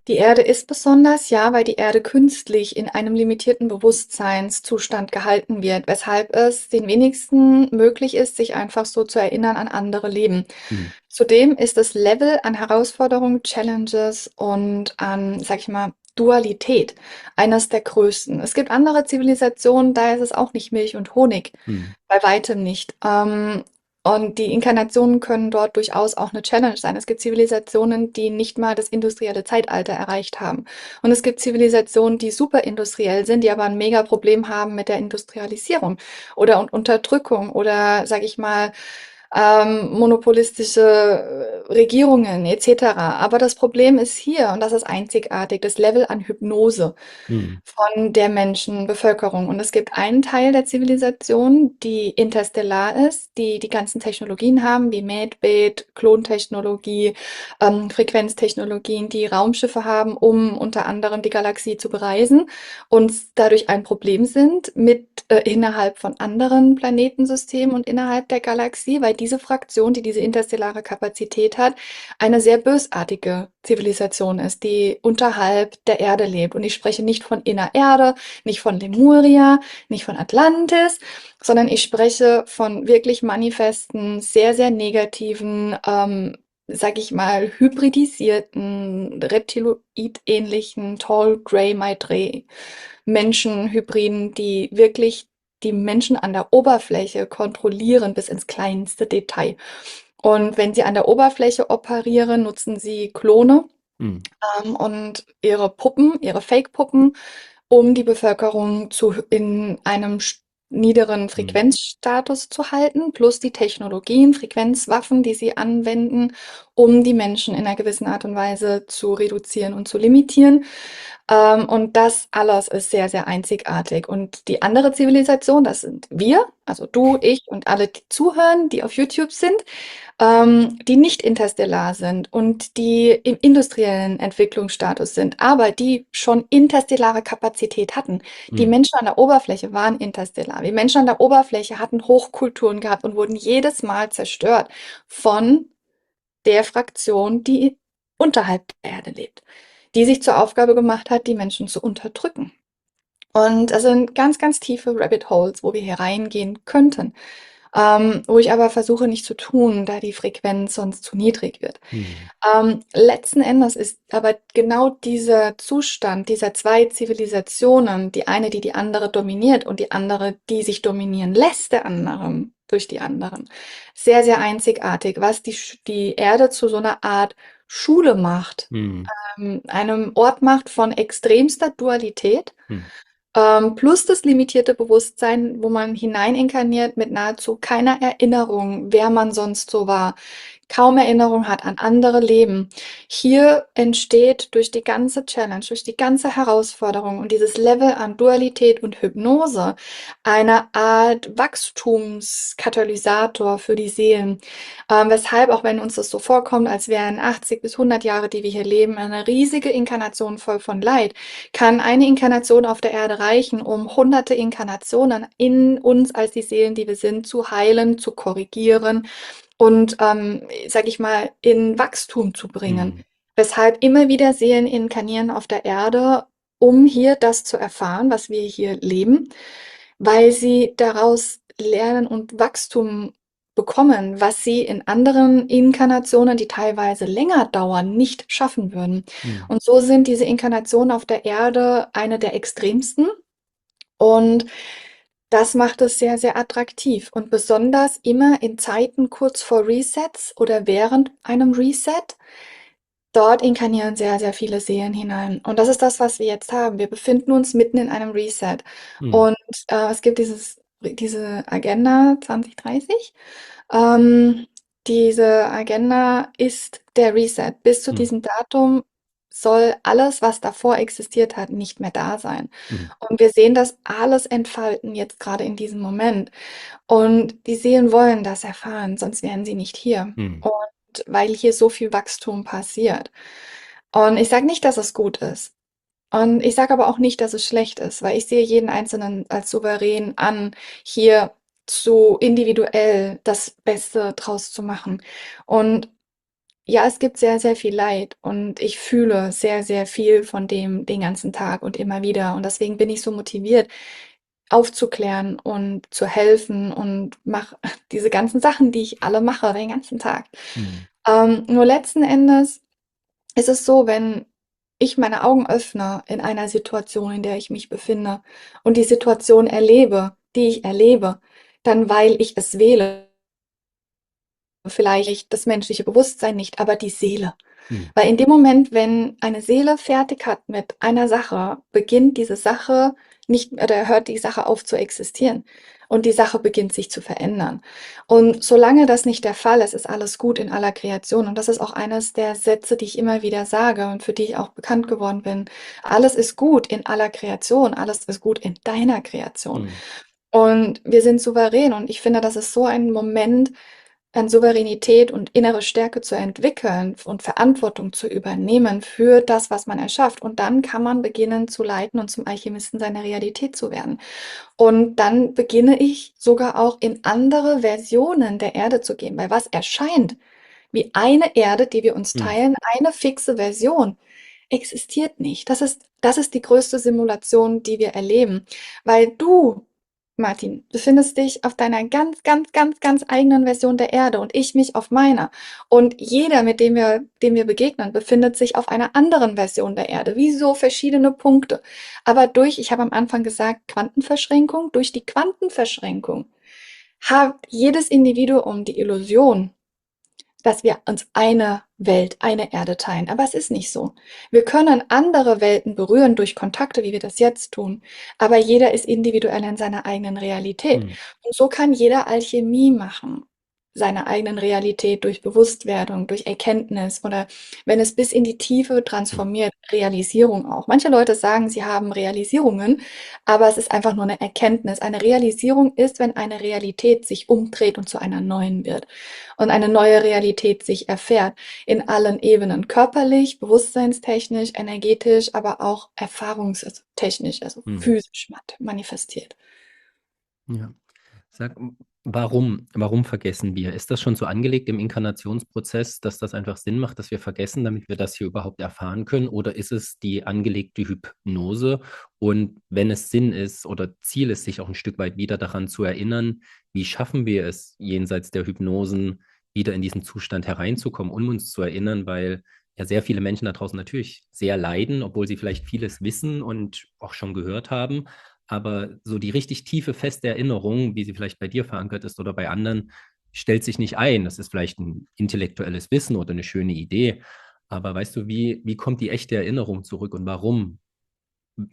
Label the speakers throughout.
Speaker 1: Die Erde ist besonders, ja, weil die Erde künstlich in einem limitierten Bewusstseinszustand gehalten wird, weshalb es den wenigsten möglich ist, sich einfach so zu erinnern an andere Leben.
Speaker 2: Hm,
Speaker 1: Zudem ist das Level an Herausforderungen, Challenges und an, sag ich mal, Dualität eines der größten. Es gibt andere Zivilisationen, da ist es auch nicht Milch und Honig,
Speaker 2: hm,
Speaker 1: bei weitem nicht. Und die Inkarnationen können dort durchaus auch eine Challenge sein. Es gibt Zivilisationen, die nicht mal das industrielle Zeitalter erreicht haben. Und es gibt Zivilisationen, die superindustriell sind, die aber ein mega Problem haben mit der Industrialisierung oder Unterdrückung oder, sag ich mal, monopolistische Regierungen etc. Aber das Problem ist hier, und das ist einzigartig, das Level an Hypnose
Speaker 2: hm,
Speaker 1: von der Menschenbevölkerung. Und es gibt einen Teil der Zivilisation, die interstellar ist, die die ganzen Technologien haben, wie Medbay, Klontechnologie, Frequenztechnologien, die Raumschiffe haben, um unter anderem die Galaxie zu bereisen und dadurch ein Problem sind mit innerhalb von anderen Planetensystemen und innerhalb der Galaxie, weil diese Fraktion, die diese interstellare Kapazität hat, eine sehr bösartige Zivilisation ist, die unterhalb der Erde lebt. Und ich spreche nicht von Innererde, nicht von Lemuria, nicht von Atlantis, sondern ich spreche von wirklich manifesten, sehr, sehr negativen, sag ich mal, hybridisierten, reptiloid-ähnlichen Tall Grey Maitreyi Menschenhybriden, die wirklich die Menschen an der Oberfläche kontrollieren bis ins kleinste Detail. Und wenn sie an der Oberfläche operieren, nutzen sie Klone,
Speaker 2: hm,
Speaker 1: und ihre Puppen, ihre Fake-Puppen, um die Bevölkerung in einem niederen
Speaker 2: hm,
Speaker 1: Frequenzstatus zu halten, plus die Technologien, Frequenzwaffen, die sie anwenden, um die Menschen in einer gewissen Art und Weise zu reduzieren und zu limitieren. Und das alles ist sehr, sehr einzigartig. Und die andere Zivilisation, das sind wir, also du, ich und alle, die zuhören, die auf YouTube sind, die nicht interstellar sind und die im industriellen Entwicklungsstatus sind, aber die schon interstellare Kapazität hatten. Die
Speaker 2: hm,
Speaker 1: Menschen an der Oberfläche waren interstellar. Die Menschen an der Oberfläche hatten Hochkulturen gehabt und wurden jedes Mal zerstört von der Fraktion, die unterhalb der Erde lebt, die sich zur Aufgabe gemacht hat, die Menschen zu unterdrücken. Und es sind ganz, ganz tiefe Rabbit Holes, wo wir hier reingehen könnten, wo ich aber versuche nicht zu tun, da die Frequenz sonst zu niedrig wird.
Speaker 2: hm,
Speaker 1: Letzten Endes ist aber genau dieser Zustand dieser zwei Zivilisationen, die eine, die die andere dominiert und die andere, die sich dominieren lässt, der anderen durch die anderen, sehr, sehr einzigartig, was die Erde zu so einer Art Schule macht,
Speaker 2: hm,
Speaker 1: einem Ort macht von extremster Dualität,
Speaker 2: hm,
Speaker 1: plus das limitierte Bewusstsein, wo man hineininkarniert mit nahezu keiner Erinnerung, wer man sonst so war, kaum Erinnerung hat an andere Leben. Hier entsteht durch die ganze Challenge, durch die ganze Herausforderung und dieses Level an Dualität und Hypnose eine Art Wachstumskatalysator für die Seelen. Weshalb, auch wenn uns das so vorkommt, als wären 80 bis 100 Jahre, die wir hier leben, eine riesige Inkarnation voll von Leid, kann eine Inkarnation auf der Erde reichen, um hunderte Inkarnationen in uns als die Seelen, die wir sind, zu heilen, zu korrigieren und, sage ich mal, in Wachstum zu bringen.
Speaker 2: hm,
Speaker 1: Weshalb immer wieder Seelen inkarnieren auf der Erde, um hier das zu erfahren, was wir hier leben, weil sie daraus lernen und Wachstum bekommen, was sie in anderen Inkarnationen, die teilweise länger dauern, nicht schaffen würden.
Speaker 2: hm,
Speaker 1: Und so sind diese Inkarnationen auf der Erde eine der extremsten und das macht es sehr, sehr attraktiv und besonders immer in Zeiten kurz vor Resets oder während einem Reset. Dort inkarnieren sehr, sehr viele Seelen hinein. Und das ist das, was wir jetzt haben. Wir befinden uns mitten in einem Reset.
Speaker 2: hm,
Speaker 1: Und es gibt diese Agenda 2030. Ähm, diese Agenda ist der Reset. Bis zu
Speaker 2: hm,
Speaker 1: diesem Datum soll alles, was davor existiert hat, nicht mehr da sein.
Speaker 2: hm,
Speaker 1: Und wir sehen das alles entfalten jetzt gerade in diesem Moment. Und die Seelen wollen das erfahren, sonst wären sie nicht hier.
Speaker 2: hm,
Speaker 1: Und weil hier so viel Wachstum passiert. Und ich sage nicht, dass es gut ist. Und ich sage aber auch nicht, dass es schlecht ist, weil ich sehe jeden Einzelnen als souverän an, hier zu individuell das Beste draus zu machen. Und Ja, es gibt sehr, sehr viel Leid und ich fühle sehr, sehr viel von dem den ganzen Tag und immer wieder. Und deswegen bin ich so motiviert, aufzuklären und zu helfen und mache diese ganzen Sachen, die ich alle mache, den ganzen Tag.
Speaker 2: Hm.
Speaker 1: Nur letzten Endes ist es so, wenn ich meine Augen öffne in einer Situation, in der ich mich befinde und die Situation erlebe, die ich erlebe, dann weil ich es wähle, vielleicht das menschliche Bewusstsein nicht, aber die Seele.
Speaker 2: Hm.
Speaker 1: Weil in dem Moment, wenn eine Seele fertig hat mit einer Sache, beginnt diese Sache nicht oder hört die Sache auf zu existieren und die Sache beginnt sich zu verändern. Und solange das nicht der Fall ist, ist alles gut in aller Kreation. Und das ist auch eines der Sätze, die ich immer wieder sage und für die ich auch bekannt geworden bin. Alles ist gut in aller Kreation, alles ist gut in deiner Kreation.
Speaker 2: Hm.
Speaker 1: Und wir sind souverän und ich finde, das ist so ein Moment, an Souveränität und innere Stärke zu entwickeln und Verantwortung zu übernehmen für das, was man erschafft. Und dann kann man beginnen zu leiten und zum Alchemisten seiner Realität zu werden. Und dann beginne ich sogar auch in andere Versionen der Erde zu gehen, weil was erscheint wie eine Erde, die wir uns
Speaker 2: Hm.
Speaker 1: teilen, eine fixe Version, existiert nicht. Das ist die größte Simulation, die wir erleben, weil du, Martin, befindest dich auf deiner ganz, ganz, ganz, ganz eigenen Version der Erde und ich mich auf meiner. Und jeder, dem wir begegnen, befindet sich auf einer anderen Version der Erde, wie so verschiedene Punkte. Aber ich habe am Anfang gesagt, Quantenverschränkung, durch die Quantenverschränkung hat jedes Individuum die Illusion, dass wir uns eine Welt, eine Erde teilen. Aber es ist nicht so. Wir können andere Welten berühren durch Kontakte, wie wir das jetzt tun. Aber jeder ist individuell in seiner eigenen Realität.
Speaker 2: Hm.
Speaker 1: Und so kann jeder Alchemie machen. Seiner eigenen Realität durch Bewusstwerdung, durch Erkenntnis oder wenn es bis in die Tiefe
Speaker 2: Hm.
Speaker 1: transformiert, Realisierung auch. Manche Leute sagen, sie haben Realisierungen, aber es ist einfach nur eine Erkenntnis. Eine Realisierung ist, wenn eine Realität sich umdreht und zu einer neuen wird und eine neue Realität sich erfährt in allen Ebenen, körperlich, bewusstseinstechnisch, energetisch, aber auch erfahrungstechnisch, also
Speaker 2: Hm.
Speaker 1: physisch manifestiert.
Speaker 2: Ja. Sag, warum vergessen wir? Ist das schon so angelegt im Inkarnationsprozess, dass das einfach Sinn macht, dass wir vergessen, damit wir das hier überhaupt erfahren können? Oder ist es die angelegte Hypnose? Und wenn es Sinn ist oder Ziel ist, sich auch ein Stück weit wieder daran zu erinnern, wie schaffen wir es, jenseits der Hypnosen wieder in diesen Zustand hereinzukommen, um uns zu erinnern, weil ja sehr viele Menschen da draußen natürlich sehr leiden, obwohl sie vielleicht vieles wissen und auch schon gehört haben, aber so die richtig tiefe, feste Erinnerung, wie sie vielleicht bei dir verankert ist oder bei anderen, stellt sich nicht ein. Das ist vielleicht ein intellektuelles Wissen oder eine schöne Idee. Aber weißt du, wie kommt die echte Erinnerung zurück und warum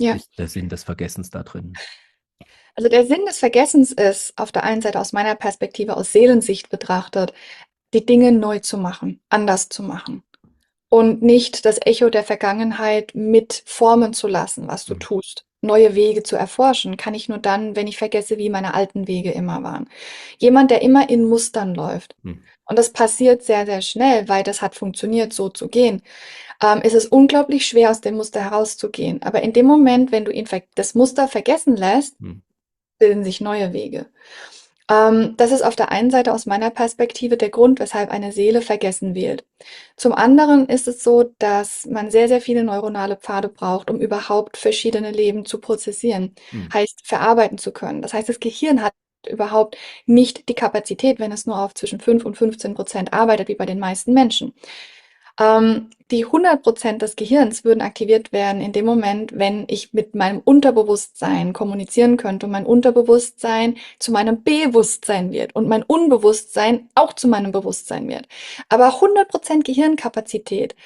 Speaker 1: Ja,
Speaker 2: ist der Sinn des Vergessens da drin?
Speaker 1: also der Sinn des Vergessens ist auf der einen Seite aus meiner Perspektive, aus Seelensicht betrachtet, die Dinge neu zu machen, anders zu machen. Und nicht das Echo der Vergangenheit mit formen zu lassen, was du
Speaker 2: Hm.
Speaker 1: tust. Neue Wege zu erforschen, kann ich nur dann, wenn ich vergesse, wie meine alten Wege immer waren. Jemand, der immer in Mustern läuft.
Speaker 2: Hm.
Speaker 1: Und das passiert sehr, sehr schnell, weil das hat funktioniert, so zu gehen. Ist es unglaublich schwer, aus dem Muster herauszugehen. Aber in dem Moment, wenn du das Muster vergessen lässt,
Speaker 2: Hm.
Speaker 1: bilden sich neue Wege. Das ist auf der einen Seite aus meiner Perspektive der Grund, weshalb eine Seele vergessen wird. Zum anderen ist es so, dass man sehr, sehr viele neuronale Pfade braucht, um überhaupt verschiedene Leben zu prozessieren,
Speaker 2: Hm.
Speaker 1: heißt verarbeiten zu können. Das heißt, das Gehirn hat überhaupt nicht die Kapazität, wenn es nur auf zwischen 5 und 15% arbeitet, wie bei den meisten Menschen. Die 100% des Gehirns würden aktiviert werden in dem Moment, wenn ich mit meinem Unterbewusstsein kommunizieren könnte und mein Unterbewusstsein zu meinem Bewusstsein wird und mein Unbewusstsein auch zu meinem Bewusstsein wird. Aber 100% Gehirnkapazität.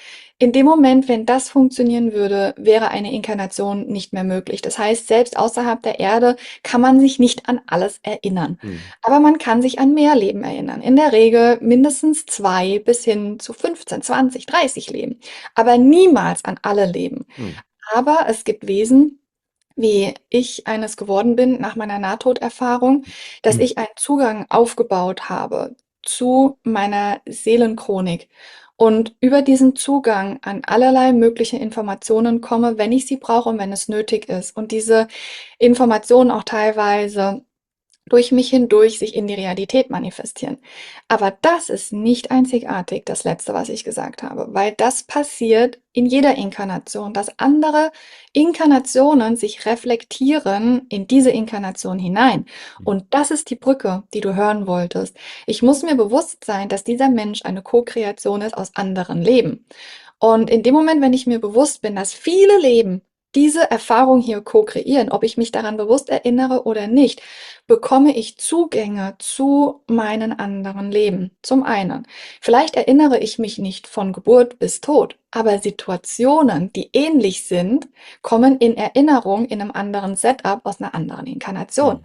Speaker 1: In dem Moment, wenn das funktionieren würde, wäre eine Inkarnation nicht mehr möglich. Das heißt, selbst außerhalb der Erde kann man sich nicht an alles erinnern.
Speaker 2: Hm.
Speaker 1: Aber man kann sich an mehr Leben erinnern. In der Regel mindestens 2 bis hin zu 15, 20, 30 Leben. Aber niemals an alle Leben.
Speaker 2: Hm.
Speaker 1: Aber es gibt Wesen, wie ich eines geworden bin nach meiner Nahtoderfahrung, dass
Speaker 2: Hm.
Speaker 1: ich einen Zugang aufgebaut habe zu meiner Seelenchronik und über diesen Zugang an allerlei mögliche Informationen komme, wenn ich sie brauche und wenn es nötig ist. Und diese Informationen auch teilweise durch mich hindurch sich in die Realität manifestieren. Aber das ist nicht einzigartig, das Letzte, was ich gesagt habe, weil das passiert in jeder Inkarnation, dass andere Inkarnationen sich reflektieren in diese Inkarnation hinein.
Speaker 2: Hm.
Speaker 1: Und das ist die Brücke, die du hören wolltest. Ich muss mir bewusst sein, dass dieser Mensch eine Co-Kreation ist aus anderen Leben. Und in dem Moment, wenn ich mir bewusst bin, dass viele Leben diese Erfahrung hier co-kreieren, ob ich mich daran bewusst erinnere oder nicht, bekomme ich Zugänge zu meinen anderen Leben. Zum einen, vielleicht erinnere ich mich nicht von Geburt bis Tod, aber Situationen, die ähnlich sind, kommen in Erinnerung in einem anderen Setup aus einer anderen Inkarnation.
Speaker 2: Hm.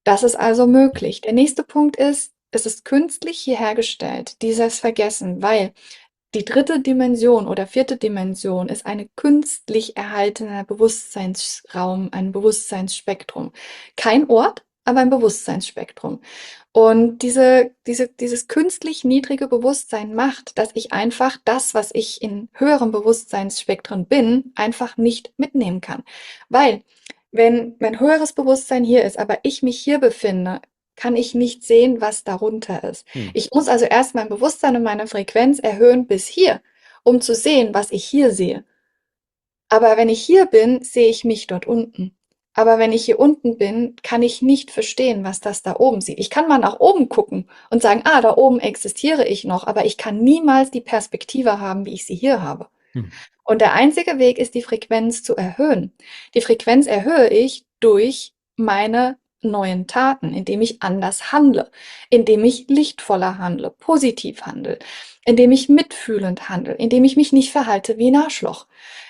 Speaker 1: Das ist also möglich. Der nächste Punkt ist, es ist künstlich hier hergestellt, dieses Vergessen, weil die dritte Dimension oder vierte Dimension ist eine künstlich erhaltener Bewusstseinsraum, ein Bewusstseinsspektrum. Kein Ort, aber ein Bewusstseinsspektrum. Und dieses künstlich niedrige Bewusstsein macht, dass ich einfach das, was ich in höheren Bewusstseinsspektren bin, einfach nicht mitnehmen kann. Weil, wenn mein höheres Bewusstsein hier ist, aber ich mich hier befinde, kann ich nicht sehen, was darunter ist.
Speaker 2: Hm.
Speaker 1: Ich muss also erst mein Bewusstsein und meine Frequenz erhöhen bis hier, um zu sehen, was ich hier sehe. Aber wenn ich hier bin, sehe ich mich dort unten. Aber wenn ich hier unten bin, kann ich nicht verstehen, was das da oben sieht. Ich kann mal nach oben gucken und sagen, ah, da oben existiere ich noch, aber ich kann niemals die Perspektive haben, wie ich sie hier habe.
Speaker 2: Hm.
Speaker 1: Und der einzige Weg ist, die Frequenz zu erhöhen. Die Frequenz erhöhe ich durch meine neuen Taten, indem ich anders handle, indem ich lichtvoller handle, positiv handle, indem ich mitfühlend handle, indem ich mich nicht verhalte wie ein Arschloch,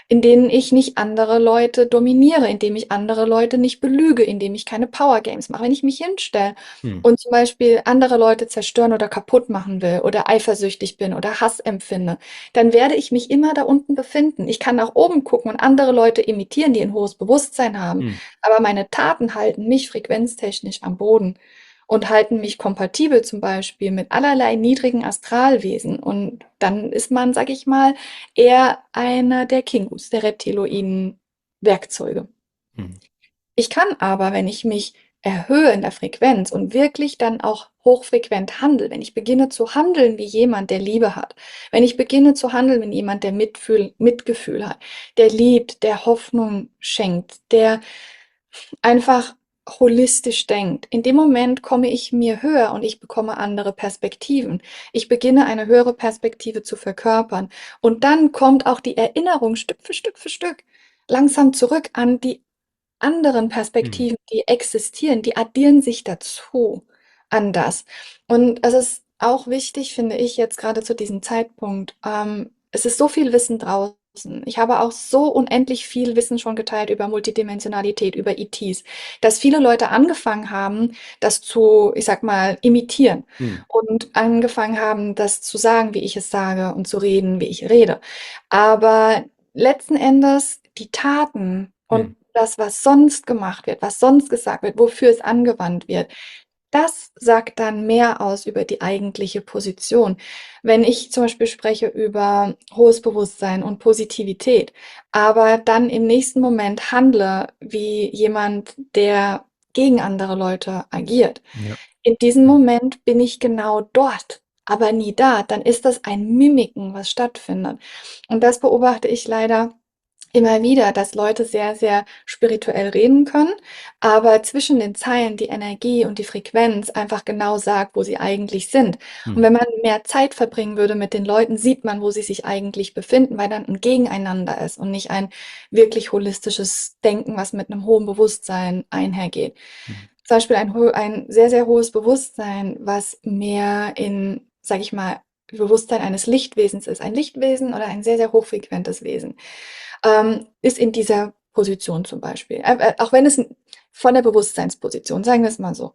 Speaker 1: in denen ich nicht andere Leute dominiere, indem ich andere Leute nicht belüge, indem ich keine Power Games mache. Wenn ich mich hinstelle
Speaker 2: Hm.
Speaker 1: und zum Beispiel andere Leute zerstören oder kaputt machen will oder eifersüchtig bin oder Hass empfinde, dann werde ich mich immer da unten befinden. Ich kann nach oben gucken und andere Leute imitieren, die ein hohes Bewusstsein haben,
Speaker 2: Hm.
Speaker 1: aber meine Taten halten mich frequenztechnisch am Boden und halten mich kompatibel zum Beispiel mit allerlei niedrigen Astralwesen. Und dann ist man, sag ich mal, eher einer der Kingus, der reptiloiden Werkzeuge.
Speaker 2: Hm.
Speaker 1: Ich kann aber, wenn ich mich erhöhe in der Frequenz und wirklich dann auch hochfrequent handle, wenn ich beginne zu handeln wie jemand, der Liebe hat, wenn ich beginne zu handeln wie jemand, der Mitgefühl hat, der liebt, der Hoffnung schenkt, der einfach holistisch denkt. In dem Moment komme ich mir höher und ich bekomme andere Perspektiven. Ich beginne eine höhere Perspektive zu verkörpern. Und dann kommt auch die Erinnerung Stück für Stück langsam zurück an die anderen
Speaker 2: Hm.
Speaker 1: Perspektiven, die existieren, die addieren sich dazu an das. Und es ist auch wichtig, finde ich, jetzt gerade zu diesem Zeitpunkt, es ist so viel Wissen draußen. Ich habe auch so unendlich viel Wissen schon geteilt über Multidimensionalität, über ETs, dass viele Leute angefangen haben, das zu, ich sag mal, imitieren
Speaker 2: Hm.
Speaker 1: und angefangen haben, das zu sagen, wie ich es sage und zu reden, wie ich rede. Aber letzten Endes die Taten
Speaker 2: Hm.
Speaker 1: und das, was sonst gemacht wird, was sonst gesagt wird, wofür es angewandt wird, das sagt dann mehr aus über die eigentliche Position. Wenn ich zum Beispiel spreche über hohes Bewusstsein und Positivität, aber dann im nächsten Moment handle wie jemand, der gegen andere Leute agiert.
Speaker 2: Ja.
Speaker 1: In diesem
Speaker 2: Hm.
Speaker 1: Moment bin ich genau dort, aber nie da. Dann ist das ein Mimiken, was stattfindet. Und das beobachte ich leider immer wieder, dass Leute sehr, sehr spirituell reden können, aber zwischen den Zeilen die Energie und die Frequenz einfach genau sagt, wo sie eigentlich sind. Und
Speaker 2: Hm.
Speaker 1: wenn man mehr Zeit verbringen würde mit den Leuten, sieht man, wo sie sich eigentlich befinden, weil dann ein Gegeneinander ist und nicht ein wirklich holistisches Denken, was mit einem hohen Bewusstsein einhergeht.
Speaker 2: Hm.
Speaker 1: Zum Beispiel ein sehr, sehr hohes Bewusstsein, was mehr in, sage ich mal, Bewusstsein eines Lichtwesens ist. Ein Lichtwesen oder ein sehr, sehr hochfrequentes Wesen ist in dieser Position zum Beispiel. Auch wenn es von der Bewusstseinsposition, sagen wir es mal so.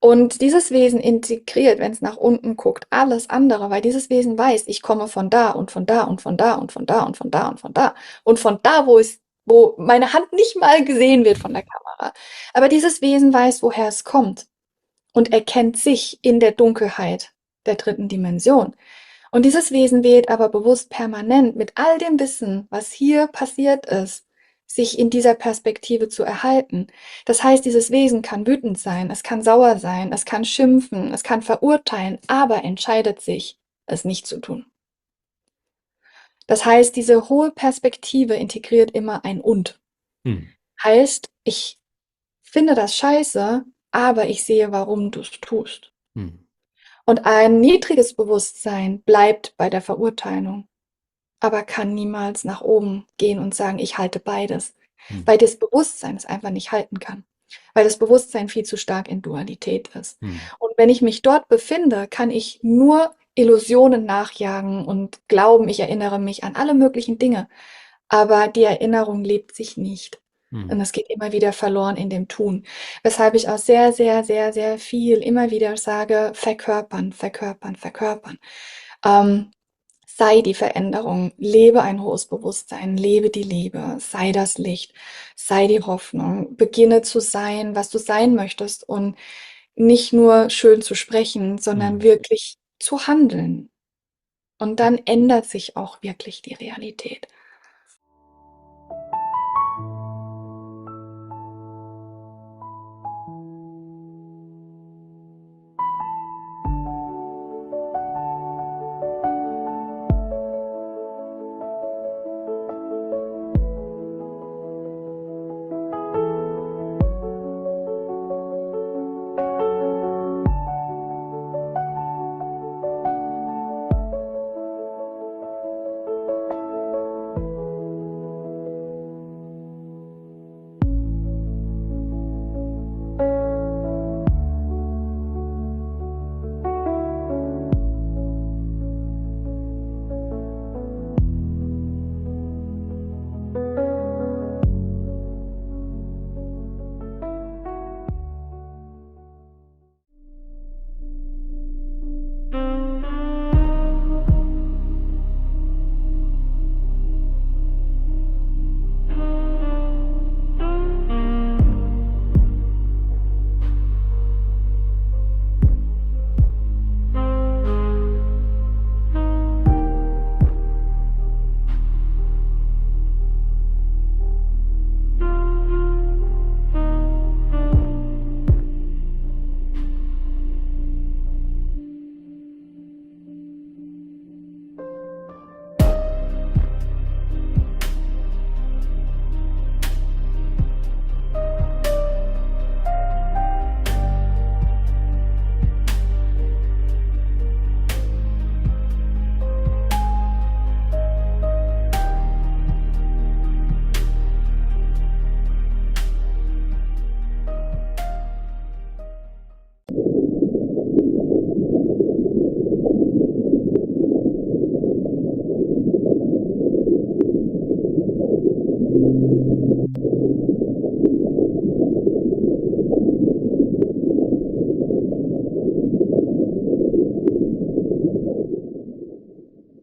Speaker 1: Und dieses Wesen integriert, wenn es nach unten guckt, alles andere, weil dieses Wesen weiß, ich komme von da und von da und von da und von da und von da und von da und von da, wo meine Hand nicht mal gesehen wird von der Kamera. Aber dieses Wesen weiß, woher es kommt und erkennt sich in der Dunkelheit der dritten Dimension. Und dieses Wesen wählt aber bewusst permanent mit all dem Wissen, was hier passiert ist, sich in dieser Perspektive zu erhalten. Das heißt, dieses Wesen kann wütend sein, es kann sauer sein, es kann schimpfen, es kann verurteilen, aber entscheidet sich, es nicht zu tun. Das heißt, diese hohe Perspektive integriert immer ein Und.
Speaker 2: Hm.
Speaker 1: Heißt, ich finde das scheiße, aber ich sehe, warum du es tust.
Speaker 2: Hm.
Speaker 1: Und ein niedriges Bewusstsein bleibt bei der Verurteilung, aber kann niemals nach oben gehen und sagen, ich halte beides,
Speaker 2: Hm.
Speaker 1: weil das Bewusstsein es einfach nicht halten kann, weil das Bewusstsein viel zu stark in Dualität ist.
Speaker 2: Hm.
Speaker 1: Und wenn ich mich dort befinde, kann ich nur Illusionen nachjagen und glauben, ich erinnere mich an alle möglichen Dinge, aber die Erinnerung lebt sich nicht.
Speaker 2: Hm.
Speaker 1: Und es geht immer wieder verloren in dem Tun. Weshalb ich auch sehr, sehr, sehr, sehr viel immer wieder sage, verkörpern, verkörpern, verkörpern. Ähm, Sei die Veränderung, lebe ein hohes Bewusstsein, lebe die Liebe, sei das Licht, sei die Hoffnung, beginne zu sein, was du sein möchtest und nicht nur schön zu sprechen, sondern
Speaker 2: Hm.
Speaker 1: wirklich zu handeln. Und dann ändert sich auch wirklich die Realität.